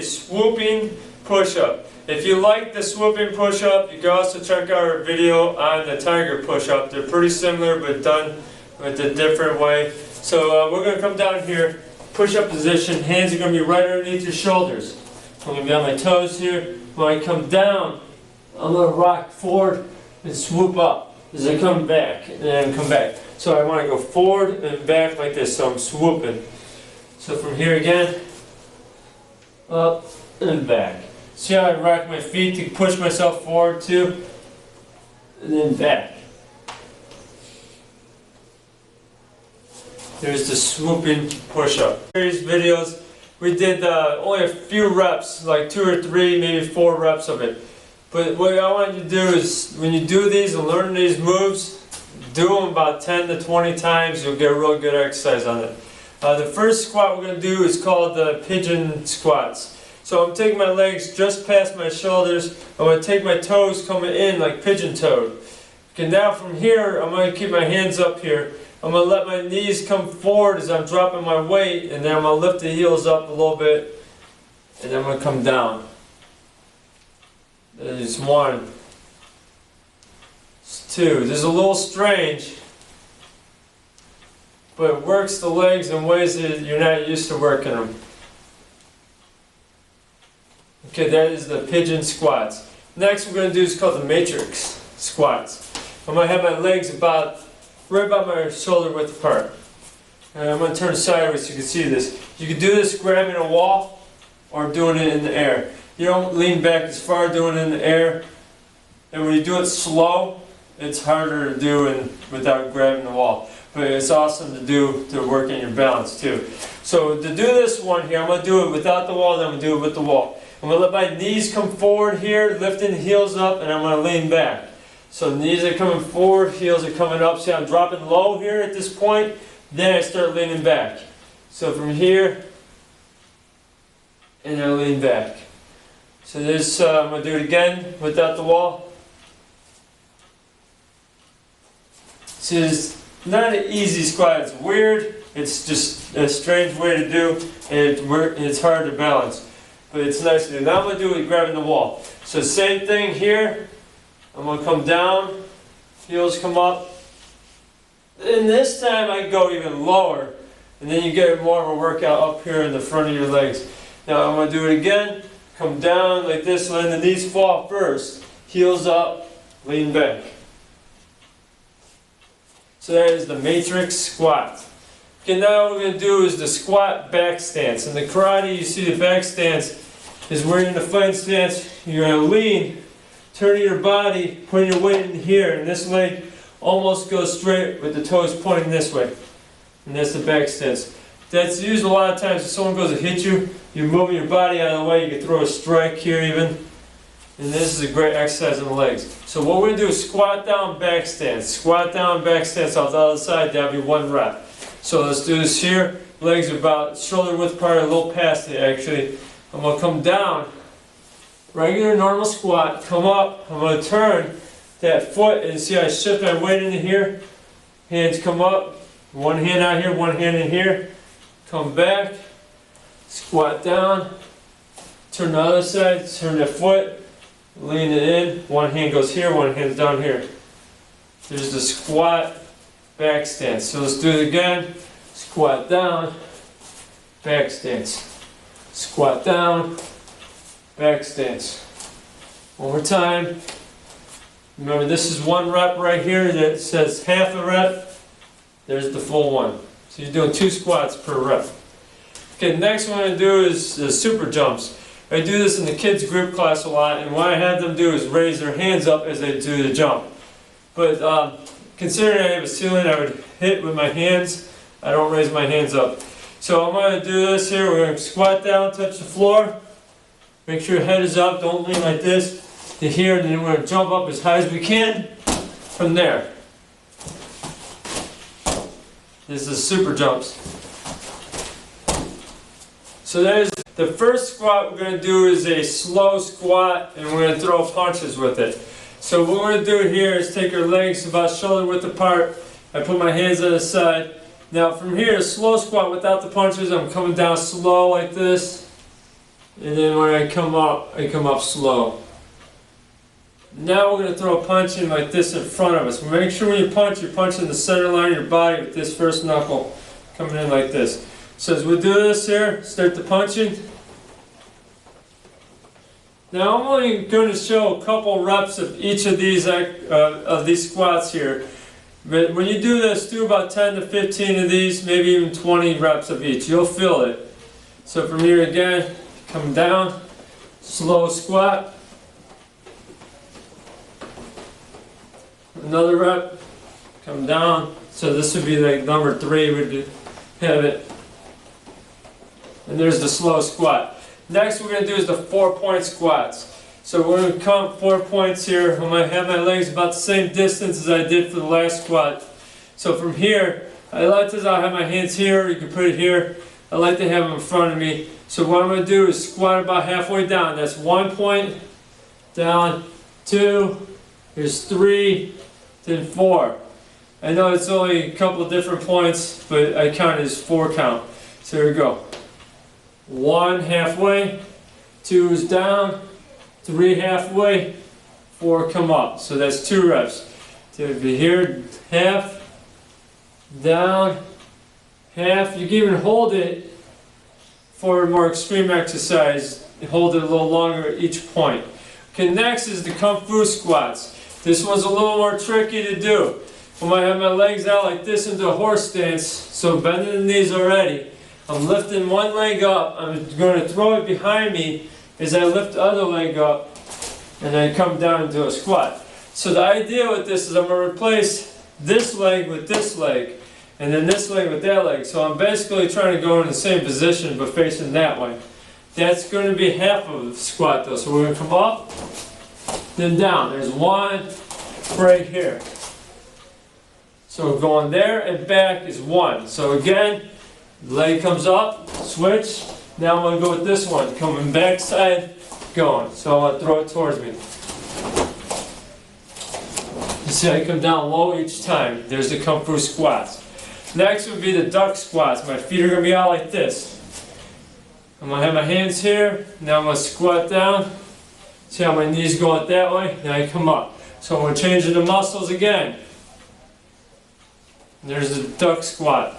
Swooping push-up. If you like the swooping push-up, you can also check out our video on the tiger push-up. They're pretty similar but done with a different way. So we're going to come down here, push-up position. Hands are going to be right underneath your shoulders. I'm going to be on my toes here. When I come down, I'm going to rock forward and swoop up as I come back and then come back. So I want to go forward and back like this, so I'm swooping. So from here again, up and back. See how I rock my feet to push myself forward too? And then back. There's the swooping push-up. These videos, we did only a few reps, like 2 or 3, maybe 4 reps of it. But what I want you to do is, when you do these and learn these moves, do them about 10 to 20 times, you'll get a real good exercise on it. The first squat we're going to do is called the pigeon squats. So I'm taking my legs just past my shoulders. I'm going to take my toes coming in like pigeon toed. Okay, now from here, I'm going to keep my hands up here. I'm going to let my knees come forward as I'm dropping my weight, and then I'm going to lift the heels up a little bit, and then I'm going to come down. There's 1. There's 2. This is a little strange, but it works the legs in ways that you're not used to working them. Okay, that is the pigeon squats. Next we're going to do is called the matrix squats. I'm going to have my legs right about my shoulder width apart. And I'm going to turn sideways so you can see this. You can do this grabbing a wall or doing it in the air. You don't lean back as far doing it in the air. And when you do it slow, it's harder to do without grabbing the wall. But it's awesome to do to work on your balance too. So to do this one here, I'm going to do it without the wall, then I'm going to do it with the wall. I'm going to let my knees come forward here, lifting the heels up, and I'm going to lean back. So knees are coming forward, heels are coming up. See, I'm dropping low here at this point, then I start leaning back. So from here, and I lean back. So this, I'm going to do it again without the wall. See, it's not an easy squat, it's weird, it's just a strange way to do, and it's hard to balance. But it's nice to do. Now I'm going to do it grabbing the wall. So same thing here. I'm going to come down, heels come up. And this time I go even lower. And then you get more of a workout up here in the front of your legs. Now I'm going to do it again. Come down like this, letting the knees fall first. Heels up, lean back. So that is the matrix squat. Okay, now what we're going to do is the squat back stance. In the karate, you see the back stance is where you're in the fighting stance, you're going to lean, turning your body, putting your weight in here, and this leg almost goes straight with the toes pointing this way. And that's the back stance. That's used a lot of times if someone goes to hit you, you're moving your body out of the way, you can throw a strike here even. And this is a great exercise on the legs. So what we're going to do is squat down, back stance. Squat down, back stance off the other side, that'll be 1 rep. So let's do this here. Legs are about shoulder width apart, a little past it actually. I'm going to come down, regular normal squat, come up, I'm going to turn that foot and see I shift my weight into here. Hands come up, 1 hand out here, 1 hand in here. Come back, squat down, turn the other side, turn that foot, lean it in. 1 hand goes here, 1 hand's down here. There's the squat back stance. So let's do it again. Squat down, back stance. Squat down, back stance. 1 more time. Remember, this is 1 rep right here that says half a rep. There's the full one. So you're doing 2 squats per rep. Okay, next one I'm going to do is the super jumps. I do this in the kids group class a lot, and what I have them do is raise their hands up as they do the jump. But considering I have a ceiling, I would hit with my hands. I don't raise my hands up. So I'm going to do this here. We're going to squat down, touch the floor. Make sure your head is up. Don't lean like this to here. And then we're going to jump up as high as we can from there. This is super jumps. So there's the first squat we're going to do is a slow squat, and we're going to throw punches with it. So what we're going to do here is take our legs about shoulder width apart. I put my hands on the side. Now from here, slow squat without the punches, I'm coming down slow like this. And then when I come up slow. Now we're going to throw a punch in like this in front of us. Make sure when you punch, you're punching the center line of your body with this first knuckle coming in like this. So as we do this here, start the punching. Now I'm only going to show a couple reps of each of these squats here. But when you do this, do about 10 to 15 of these, maybe even 20 reps of each. You'll feel it. So from here again, come down, slow squat. Another rep, come down. So this would be like number 3, we'd have it. And there's the slow squat. Next we're going to do is the 4-point squats. So we're going to come 4 points here. I'm going to have my legs about the same distance as I did for the last squat. So from here, I'll have my hands here, you can put it here. I like to have them in front of me. So what I'm going to do is squat about halfway down. That's 1 point, down, 2, here's 3, then 4. I know it's only a couple of different points, but I count it as 4 count. So here we go. 1 halfway, 2 is down, 3 halfway, 4 come up. So that's 2 reps. So it'd be here, half, down, half. You can even hold it for a more extreme exercise. Hold it a little longer at each point. Okay, next is the Kung Fu squats. This one's a little more tricky to do. I'm going to have my legs out like this into a horse stance, so bending the knees already. I'm lifting one leg up, I'm going to throw it behind me as I lift the other leg up, and then come down into a squat. So the idea with this is I'm going to replace this leg with this leg, and then this leg with that leg. So I'm basically trying to go in the same position, but facing that way. That's going to be half of the squat though. So we're going to come up, then down. There's 1 right here. So going there and back is 1. So again, leg comes up, switch. Now I'm going to go with this one, coming back side, going. So I'm going to throw it towards me. You see I come down low each time. There's the Kung Fu squats. Next would be the duck squats. My feet are going to be out like this. I'm going to have my hands here. Now I'm going to squat down. See how my knees go out that way? Then I come up. So I'm going to change the muscles again. There's the duck squat.